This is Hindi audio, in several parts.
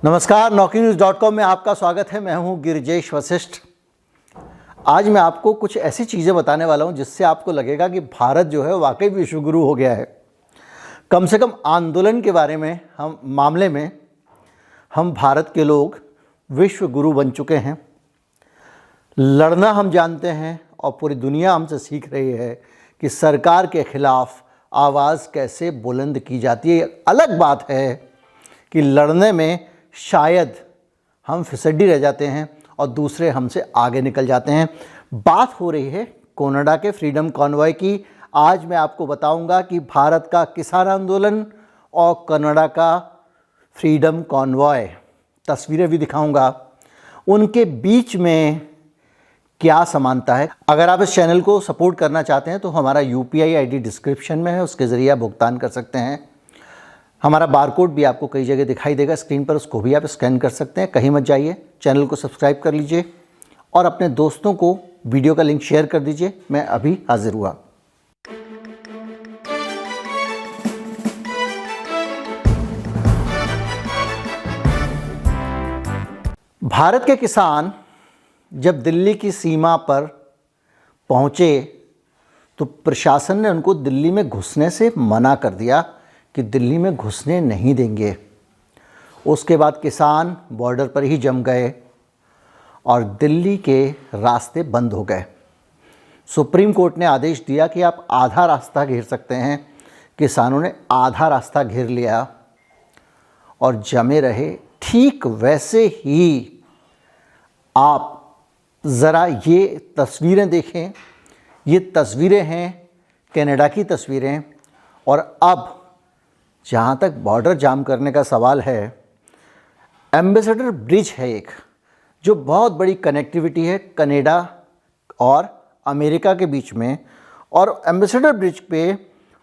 नमस्कार, NauKeyNews.com में आपका स्वागत है। मैं हूं गिरिजेश वशिष्ठ। आज मैं आपको कुछ ऐसी चीज़ें बताने वाला हूं जिससे आपको लगेगा कि भारत जो है वाकई विश्वगुरु हो गया है। कम से कम आंदोलन के बारे में मामले में हम भारत के लोग विश्वगुरु बन चुके हैं। लड़ना हम जानते हैं और पूरी दुनिया हमसे सीख रही है कि सरकार के खिलाफ आवाज़ कैसे बुलंद की जाती है। अलग बात है कि लड़ने में शायद हम फिसड्डी रह जाते हैं और दूसरे हमसे आगे निकल जाते हैं। बात हो रही है कनाडा के फ्रीडम कॉन्वॉय की। आज मैं आपको बताऊंगा कि भारत का किसान आंदोलन और कनाडा का फ्रीडम कॉन्वॉय, तस्वीरें भी दिखाऊंगा, उनके बीच में क्या समानता है। अगर आप इस चैनल को सपोर्ट करना चाहते हैं तो हमारा UPI ID डिस्क्रिप्शन में है, उसके ज़रिए आप भुगतान कर सकते हैं। हमारा बारकोड भी आपको कई जगह दिखाई देगा स्क्रीन पर, उसको भी आप स्कैन कर सकते हैं। कहीं मत जाइए, चैनल को सब्सक्राइब कर लीजिए और अपने दोस्तों को वीडियो का लिंक शेयर कर दीजिए। मैं अभी हाजिर हुआ। भारत के किसान जब दिल्ली की सीमा पर पहुंचे तो प्रशासन ने उनको दिल्ली में घुसने से मना कर दिया कि दिल्ली में घुसने नहीं देंगे। उसके बाद किसान बॉर्डर पर ही जम गए और दिल्ली के रास्ते बंद हो गए। सुप्रीम कोर्ट ने आदेश दिया कि आप आधा रास्ता घेर सकते हैं। किसानों ने आधा रास्ता घेर लिया और जमे रहे। ठीक वैसे ही आप ज़रा ये तस्वीरें देखें। ये तस्वीरें हैं कनाडा की तस्वीरें। और अब जहाँ तक बॉर्डर जाम करने का सवाल है, एम्बेसडर ब्रिज है एक, जो बहुत बड़ी कनेक्टिविटी है कनाडा और अमेरिका के बीच में। और एम्बेसडर ब्रिज पे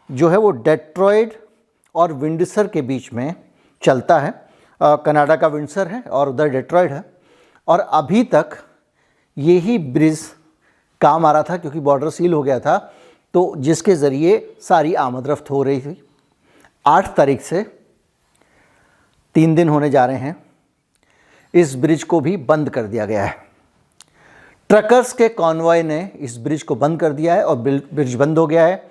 जो है वो डेट्रॉयट और विंडसर के बीच में चलता है। कनाडा का विंडसर है और उधर डेट्रॉयट है। और अभी तक यही ब्रिज काम आ रहा था क्योंकि बॉर्डर सील हो गया था, तो जिसके ज़रिए सारी आमद रफ्त हो रही थी। 8 तारीख से 3 दिन होने जा रहे हैं, इस ब्रिज को भी बंद कर दिया गया है। ट्रकर्स के कॉन्वॉय ने इस ब्रिज को बंद कर दिया है और ब्रिज बंद हो गया है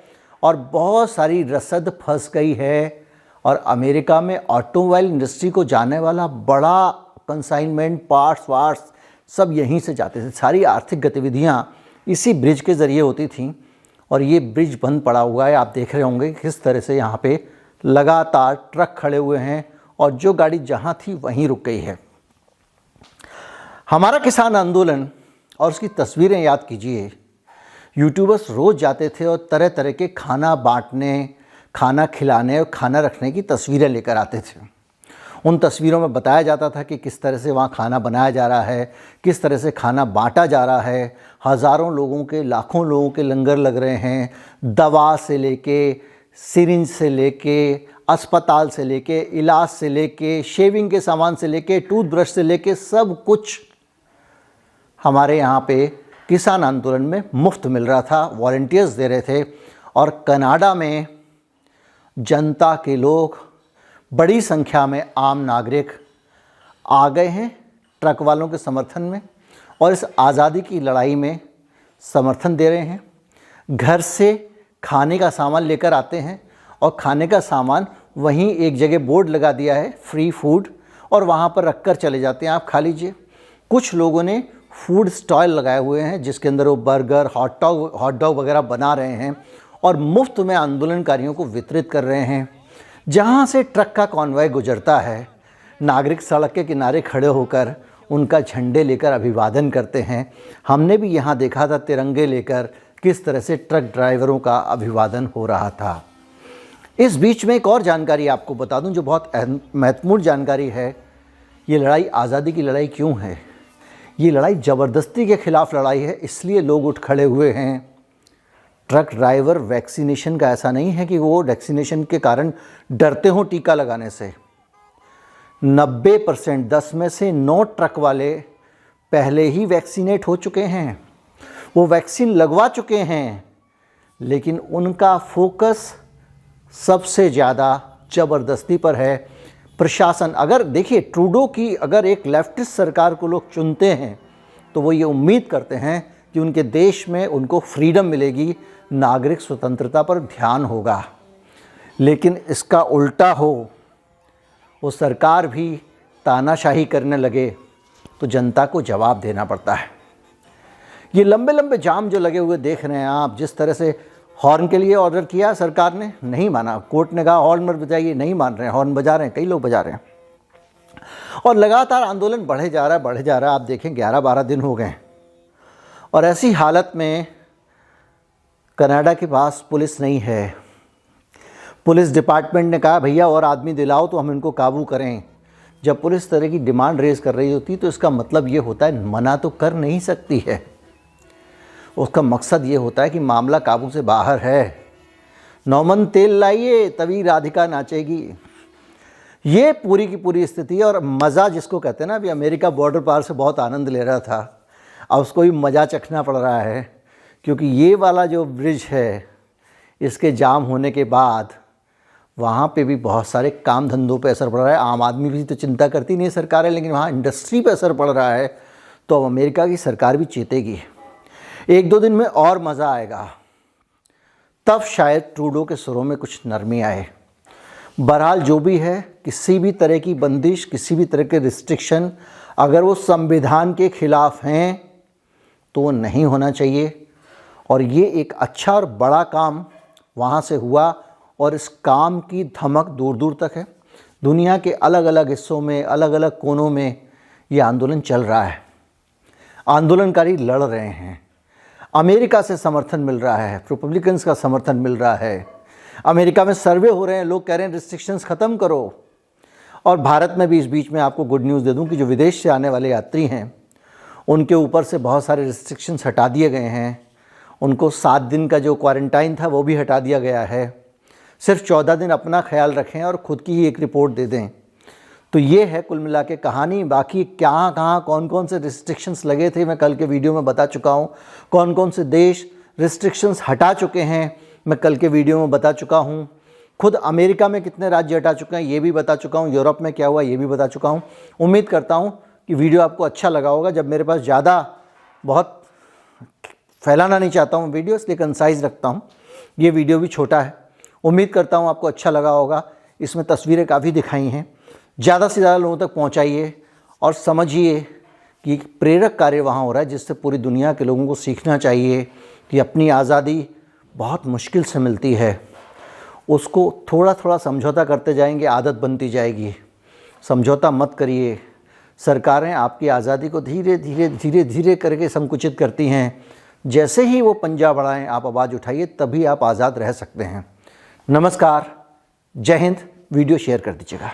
और बहुत सारी रसद फंस गई है। और अमेरिका में ऑटोमोबाइल इंडस्ट्री को जाने वाला बड़ा कंसाइनमेंट, पार्ट्स वार्ट्स सब यहीं से जाते थे। सारी आर्थिक गतिविधियां इसी ब्रिज के ज़रिए होती थीं और ये ब्रिज बंद पड़ा हुआ है। आप देख रहे होंगे किस तरह से यहाँ पे लगातार ट्रक खड़े हुए हैं और जो गाड़ी जहाँ थी वहीं रुक गई है। हमारा किसान आंदोलन और उसकी तस्वीरें याद कीजिए। यूट्यूबर्स रोज़ जाते थे और तरह तरह के खाना बांटने, खाना खिलाने और खाना रखने की तस्वीरें लेकर आते थे। उन तस्वीरों में बताया जाता था कि किस तरह से वहाँ खाना बनाया जा रहा है, किस तरह से खाना बांटा जा रहा है। हज़ारों लोगों के, लाखों लोगों के लंगर लग रहे हैं। दवा से लेके, सिरिंज से लेके, अस्पताल से लेके, इलाज से लेके, शेविंग के सामान से लेके, टूथब्रश से लेके, सब कुछ हमारे यहाँ पे किसान आंदोलन में मुफ्त मिल रहा था। वॉलंटियर्स दे रहे थे। और कनाडा में जनता के लोग, बड़ी संख्या में आम नागरिक आ गए हैं ट्रक वालों के समर्थन में और इस आज़ादी की लड़ाई में समर्थन दे रहे हैं। घर से खाने का सामान लेकर आते हैं और खाने का सामान वहीं एक जगह बोर्ड लगा दिया है, फ्री फूड, और वहाँ पर रख कर चले जाते हैं, आप खा लीजिए। कुछ लोगों ने फूड स्टॉल लगाए हुए हैं जिसके अंदर वो बर्गर, हॉट डॉग वगैरह बना रहे हैं और मुफ्त में आंदोलनकारियों को वितरित कर रहे हैं। जहाँ से ट्रक का कॉन्वॉय गुजरता है, नागरिक सड़क के किनारे खड़े होकर उनका झंडे लेकर अभिवादन करते हैं। हमने भी यहाँ देखा था तिरंगे लेकर किस तरह से ट्रक ड्राइवरों का अभिवादन हो रहा था। इस बीच में एक और जानकारी आपको बता दूं जो बहुत महत्वपूर्ण जानकारी है। ये लड़ाई आज़ादी की लड़ाई क्यों है? ये लड़ाई ज़बरदस्ती के ख़िलाफ़ लड़ाई है, इसलिए लोग उठ खड़े हुए हैं। ट्रक ड्राइवर वैक्सीनेशन का ऐसा नहीं है कि वो वैक्सीनेशन के कारण डरते हों टीका लगाने से। 90%, 10 में से 9 ट्रक वाले पहले ही वैक्सीनेट हो चुके हैं, वो वैक्सीन लगवा चुके हैं, लेकिन उनका फोकस सबसे ज़्यादा ज़बरदस्ती पर है। प्रशासन, अगर देखिए ट्रूडो की अगर एक लेफ्टिस्ट सरकार को लोग चुनते हैं तो वो ये उम्मीद करते हैं कि उनके देश में उनको फ्रीडम मिलेगी, नागरिक स्वतंत्रता पर ध्यान होगा। लेकिन इसका उल्टा हो, वो सरकार भी तानाशाही करने लगे तो जनता को जवाब देना पड़ता है। ये लंबे लंबे जाम जो लगे हुए देख रहे हैं आप, जिस तरह से हॉर्न के लिए ऑर्डर किया सरकार ने, नहीं माना, कोर्ट ने कहा हॉर्न मत बजाइए, नहीं मान रहे हैं, हॉर्न बजा रहे हैं, कई लोग बजा रहे हैं और लगातार आंदोलन बढ़े जा रहा है। आप देखें 11-12 दिन हो गए और ऐसी हालत में कनाडा के पास पुलिस नहीं है। पुलिस डिपार्टमेंट ने कहा भैया और आदमी दिलाओ तो हम इनको काबू करें। जब पुलिस तरह की डिमांड रेज कर रही होती तो इसका मतलब ये होता है मना तो कर नहीं सकती है, उसका मकसद ये होता है कि मामला काबू से बाहर है। नौमन तेल लाइए तभी राधिका नाचेगी, ये पूरी की पूरी स्थिति है। और मज़ा जिसको कहते हैं ना, अभी अमेरिका बॉर्डर पार से बहुत आनंद ले रहा था, अब उसको भी मज़ा चखना पड़ रहा है क्योंकि ये वाला जो ब्रिज है इसके जाम होने के बाद वहाँ पे भी बहुत सारे काम धंधों पे असर पड़ रहा है। आम आदमी भी तो चिंता करती नहीं सरकार है, लेकिन वहाँ इंडस्ट्री पे असर पड़ रहा है। तो अब अमेरिका की सरकार भी चेतेगी, 1-2 दिन में और मज़ा आएगा, तब शायद ट्रूडो के सुरों में कुछ नरमी आए। बहरहाल जो भी है, किसी भी तरह की बंदिश, किसी भी तरह के रिस्ट्रिक्शन अगर वो संविधान के खिलाफ हैं तो वो नहीं होना चाहिए। और ये एक अच्छा और बड़ा काम वहाँ से हुआ और इस काम की धमक दूर दूर तक है। दुनिया के अलग अलग हिस्सों में, अलग अलग कोनों में ये आंदोलन चल रहा है, आंदोलनकारी लड़ रहे हैं, अमेरिका से समर्थन मिल रहा है, रिपब्लिकन्स का समर्थन मिल रहा है। अमेरिका में सर्वे हो रहे हैं, लोग कह रहे हैं रिस्ट्रिक्शंस ख़त्म करो। और भारत में भी इस बीच में आपको गुड न्यूज़ दे दूं कि जो विदेश से आने वाले यात्री हैं उनके ऊपर से बहुत सारे रिस्ट्रिक्शंस हटा दिए गए हैं। उनको 7 दिन का जो क्वारंटाइन था वो भी हटा दिया गया है। सिर्फ 14 दिन अपना ख्याल रखें और ख़ुद की ही एक रिपोर्ट दे दें। तो ये है कुल मिला के कहानी। बाकी कहाँ कहाँ कौन कौन से रिस्ट्रिक्शंस लगे थे मैं कल के वीडियो में बता चुका हूँ। कौन कौन से देश रिस्ट्रिक्शंस हटा चुके हैं मैं कल के वीडियो में बता चुका हूँ। खुद अमेरिका में कितने राज्य हटा चुके हैं ये भी बता चुका हूँ। यूरोप में क्या हुआ ये भी बता चुका हूँ। उम्मीद करता हूँ कि वीडियो आपको अच्छा लगा होगा। जब मेरे पास ज़्यादा बहुत फैलाना नहीं चाहता हूँ वीडियो, इसलिए कंसाइज रखता हूँ। ये वीडियो भी छोटा है, उम्मीद करता हूँ आपको अच्छा लगा होगा। इसमें तस्वीरें काफ़ी दिखाई हैं, ज़्यादा से ज़्यादा लोगों तक पहुँचाइए और समझिए कि प्रेरक कार्य वहाँ हो रहा है जिससे पूरी दुनिया के लोगों को सीखना चाहिए कि अपनी आज़ादी बहुत मुश्किल से मिलती है, उसको थोड़ा थोड़ा समझौता करते जाएंगे, आदत बनती जाएगी। समझौता मत करिए। सरकारें आपकी आज़ादी को धीरे धीरे धीरे धीरे करके संकुचित करती हैं। जैसे ही वो पंजा बढ़ाएं आप आवाज़ उठाइए, तभी आप आज़ाद रह सकते हैं। नमस्कार, जय हिंद। वीडियो शेयर कर दीजिएगा।